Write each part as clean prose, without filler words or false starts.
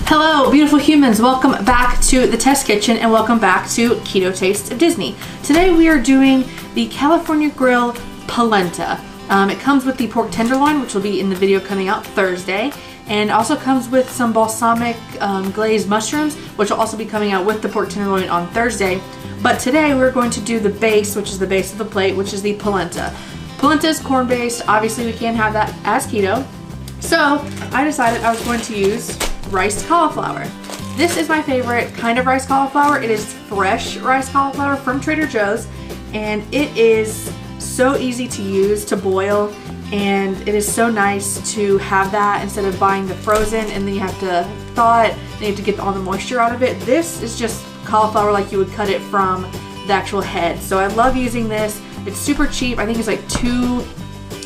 Hello, beautiful humans. Welcome back to the Test Kitchen and welcome back to Keto Tastes of Disney. Today we are doing the California Grill Polenta. It comes with the pork tenderloin, which will be in the video coming out Thursday, and also comes with some balsamic glazed mushrooms, which will also be coming out with the pork tenderloin on Thursday. But today we're going to do the base, which is the base of the plate, which is the polenta. Polenta is corn-based. Obviously we can't have that as keto. So I decided I was going to use riced cauliflower. This is my favorite kind of riced cauliflower. It is fresh riced cauliflower from Trader Joe's, and it is so easy to use to boil, and it is so nice to have that instead of buying the frozen and then you have to thaw it and you have to get all the moisture out of it. This is just cauliflower like you would cut it from the actual head. So I love using this. It's super cheap. I think it's like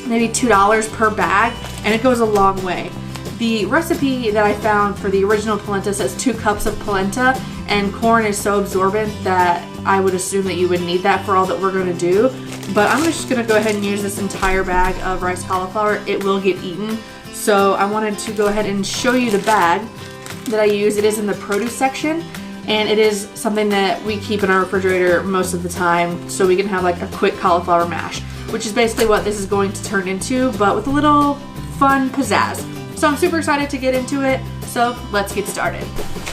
maybe $2 per bag, and it goes a long way. The recipe that I found for the original polenta says 2 cups of polenta, and corn is so absorbent that I would assume that you would need that for all that we're going to do. But I'm just going to go ahead and use this entire bag of riced cauliflower. It will get eaten, so I wanted to go ahead and show you the bag that I use. It is in the produce section, and it is something that we keep in our refrigerator most of the time so we can have like a quick cauliflower mash, which is basically what this is going to turn into, but with a little fun pizzazz. So I'm super excited to get into it, so let's get started.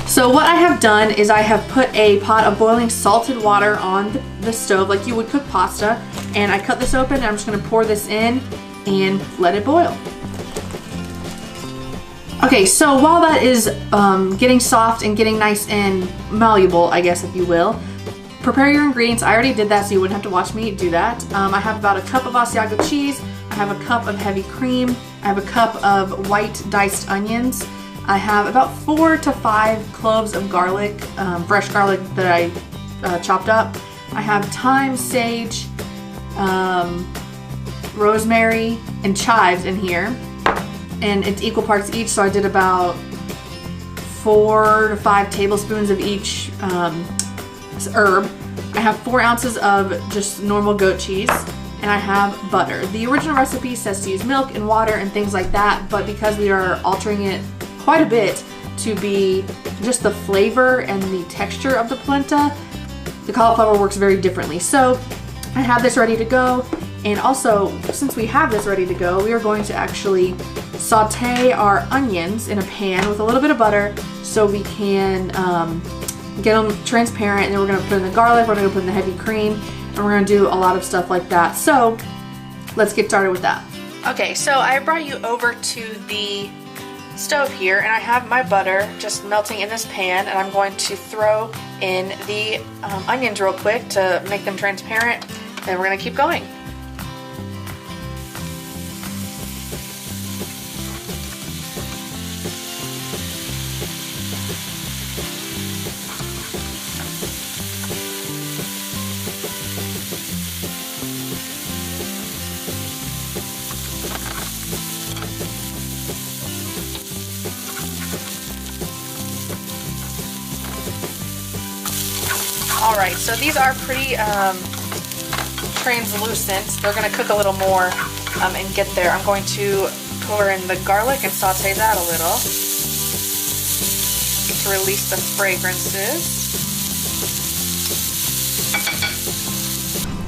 So what I have done is I have put a pot of boiling salted water on the stove like you would cook pasta, and I cut this open and I'm just going to pour this in and let it boil. Okay, so while that is getting soft and getting nice and malleable, I guess if you will, prepare your ingredients. I already did that so you wouldn't have to watch me do that. I have about a cup of Asiago cheese. I have a cup of heavy cream. I have a cup of white diced onions. I have about 4 to 5 cloves of garlic, fresh garlic that I chopped up. I have thyme, sage, rosemary, and chives in here. And it's equal parts each, so I did about 4 to 5 tablespoons of each herb. I have 4 ounces of just normal goat cheese, and I have butter. The original recipe says to use milk and water and things like that, but because we are altering it quite a bit to be just the flavor and the texture of the polenta, the cauliflower works very differently. So I have this ready to go, and also since we have this ready to go, we are going to actually saute our onions in a pan with a little bit of butter so we can get them transparent, and then we're going to put in the garlic, we're going to put in the heavy cream, and we're going to do a lot of stuff like that. So let's get started with that. Okay, so I brought you over to the stove here, and I have my butter just melting in this pan, and I'm going to throw in the onions real quick to make them transparent, and we're going to keep going. Alright, so these are pretty translucent. They're going to cook a little more and get there. I'm going to pour in the garlic and saute that a little to release the fragrances.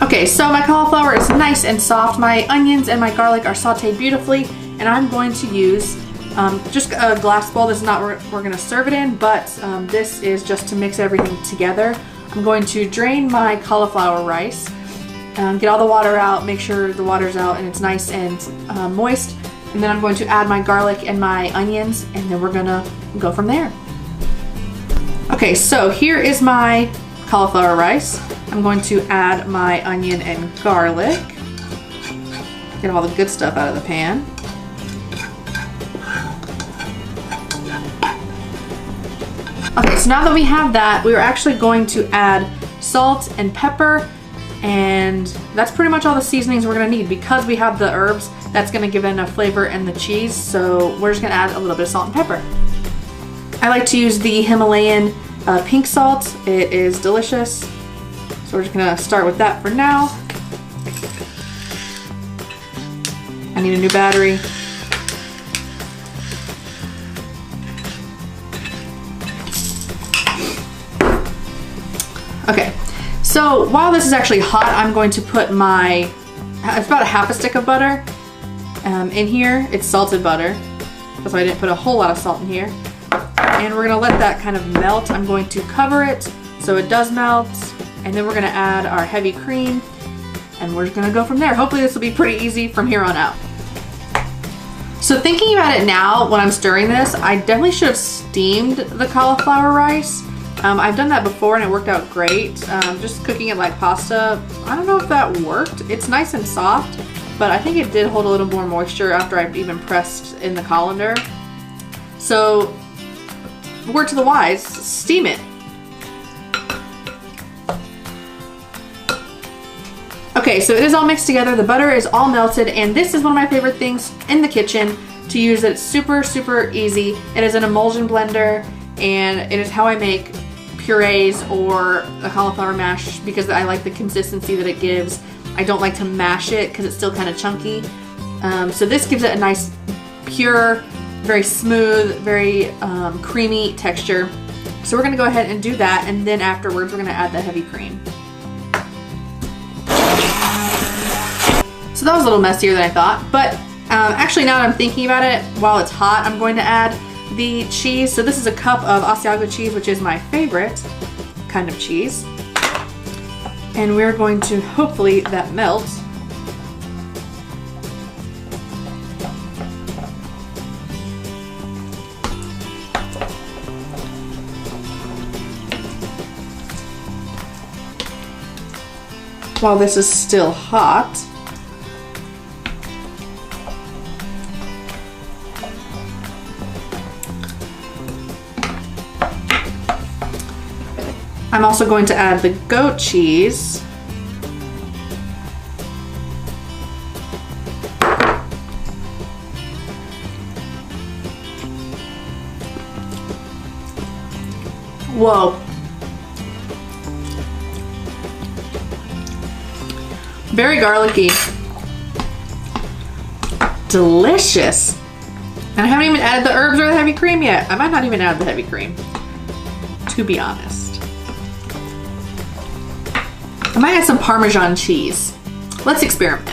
Okay, so my cauliflower is nice and soft. My onions and my garlic are sauteed beautifully, and I'm going to use just a glass bowl. This is not what we're going to serve it in, but this is just to mix everything together. I'm going to drain my cauliflower rice, get all the water out, make sure the water's out and it's nice and moist, and then I'm going to add my garlic and my onions, and then we're gonna go from there. Okay, so here is my cauliflower rice. I'm going to add my onion and garlic, get all the good stuff out of the pan. Okay, so now that we have that, we're actually going to add salt and pepper, and that's pretty much all the seasonings we're going to need. Because we have the herbs, that's going to give it enough flavor and the cheese, so we're just going to add a little bit of salt and pepper. I like to use the Himalayan pink salt. It is delicious, so we're just going to start with that for now. I need a new battery. Okay, so while this is actually hot, I'm going to put my, it's about a half a stick of butter in here. It's salted butter, so I didn't put a whole lot of salt in here. And we're gonna let that kind of melt. I'm going to cover it so it does melt, and then we're gonna add our heavy cream, and we're gonna go from there. Hopefully this will be pretty easy from here on out. So thinking about it now, when I'm stirring this, I definitely should have steamed the cauliflower rice. I've done that before and it worked out great. Just cooking it like pasta, I don't know if that worked. It's nice and soft, but I think it did hold a little more moisture after I've even pressed in the colander. So, word to the wise, steam it. Okay, so it is all mixed together, the butter is all melted, and this is one of my favorite things in the kitchen to use. It's super, super easy. It is an emulsion blender, and it is how I make purees or a cauliflower mash because I like the consistency that it gives. I don't like to mash it because it's still kind of chunky. So this gives it a nice, pure, very smooth, very creamy texture. So we're gonna go ahead and do that, and then afterwards we're gonna add the heavy cream. So that was a little messier than I thought, but actually now that I'm thinking about it, while it's hot, I'm going to add the cheese. So this is a cup of Asiago cheese, which is my favorite kind of cheese. And we're going to, hopefully that melts. While this is still hot, I'm also going to add the goat cheese. Whoa. Very garlicky. Delicious. And I haven't even added the herbs or the heavy cream yet. I might not even add the heavy cream, to be honest. I might add some Parmesan cheese. Let's experiment.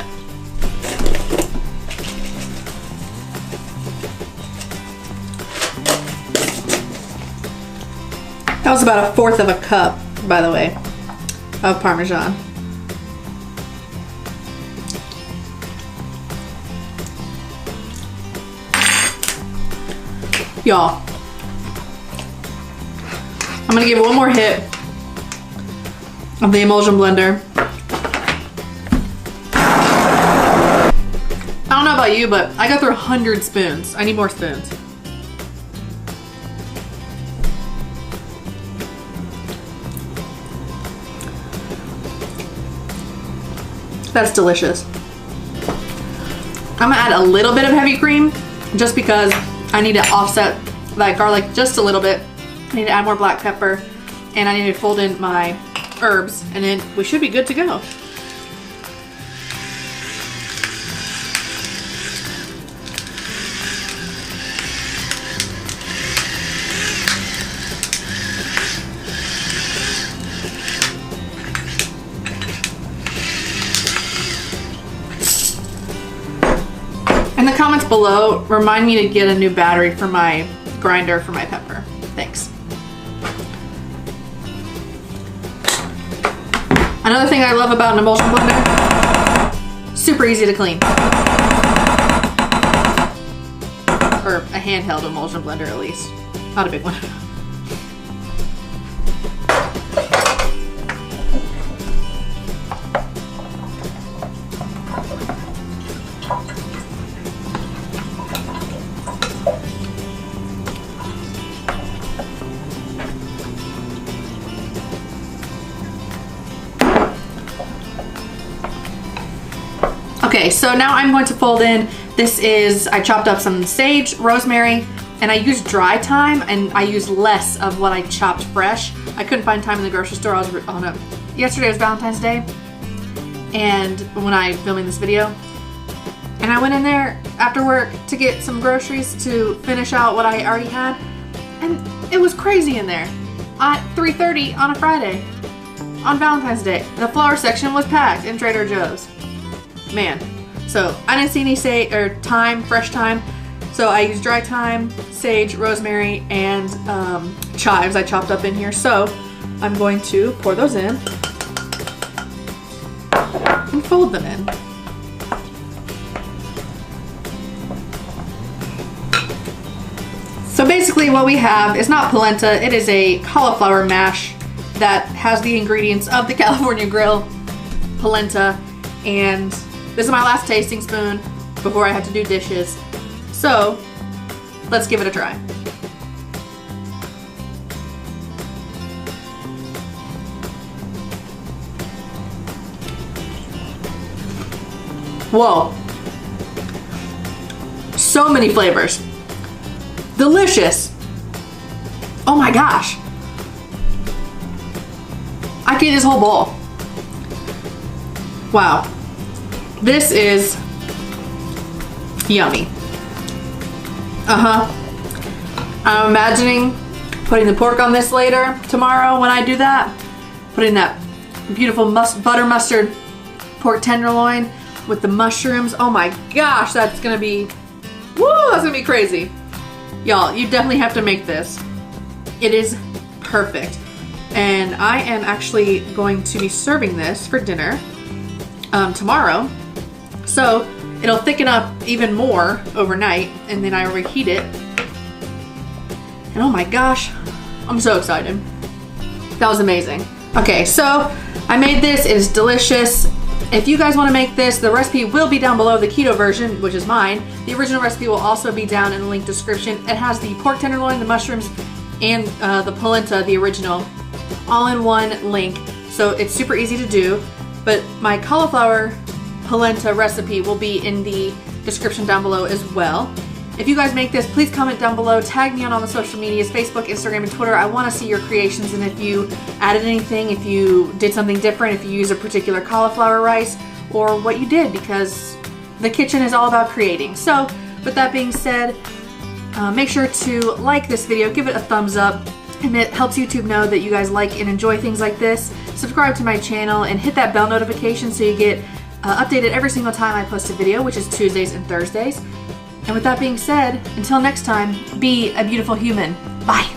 That was about 1/4 of a cup, by the way, of Parmesan. Y'all, I'm gonna give it one more hit of the emulsion blender. I don't know about you, but I go through 100 spoons. I need more spoons. That's delicious. I'm gonna add a little bit of heavy cream just because I need to offset that garlic just a little bit. I need to add more black pepper, and I need to fold in my herbs, and then we should be good to go. In the comments below, remind me to get a new battery for my grinder for my pepper. Thanks. Another thing I love about an emulsion blender, super easy to clean. Or a handheld emulsion blender at least, not a big one. Okay, so now I'm going to fold in, I chopped up some sage, rosemary, and I used dry thyme, and I used less of what I chopped fresh. I couldn't find thyme in the grocery store. Yesterday was Valentine's Day, and when I'm filming this video, and I went in there after work to get some groceries to finish out what I already had, and it was crazy in there at 3:30 on a Friday. on Valentine's Day. The flower section was packed in Trader Joe's. Man. So I didn't see any fresh thyme. So I used dry thyme, sage, rosemary, and chives I chopped up in here. So I'm going to pour those in and fold them in. So basically what we have is not polenta, it is a cauliflower mash that has the ingredients of the California Grill polenta, and this is my last tasting spoon before I have to do dishes. So let's give it a try. Whoa. So many flavors. Delicious. Oh my gosh. I could eat this whole bowl. Wow. This is yummy. I'm imagining putting the pork on this later tomorrow when I do that. Putting that beautiful butter mustard pork tenderloin with the mushrooms. Oh my gosh, that's gonna be, woo, that's gonna be crazy. Y'all, you definitely have to make this. It is perfect. And I am actually going to be serving this for dinner tomorrow. So it'll thicken up even more overnight, and then I reheat it. And oh my gosh, I'm so excited. That was amazing. Okay, so I made this, it is delicious. If you guys want to make this, the recipe will be down below, the keto version, which is mine. The original recipe will also be down in the link description. It has the pork tenderloin, the mushrooms, and the polenta, the original, all in one link. So it's super easy to do, but my cauliflower polenta recipe will be in the description down below as well. If you guys make this, please comment down below, tag me on all the social medias, Facebook, Instagram, and Twitter. I want to see your creations, and if you added anything, if you did something different, if you use a particular cauliflower rice, or what you did, because the kitchen is all about creating. So with that being said, make sure to like this video, give it a thumbs up, and it helps YouTube know that you guys like and enjoy things like this. Subscribe to my channel and hit that bell notification so you get updated every single time I post a video, which is Tuesdays and Thursdays. And with that being said, until next time, be a beautiful human. Bye.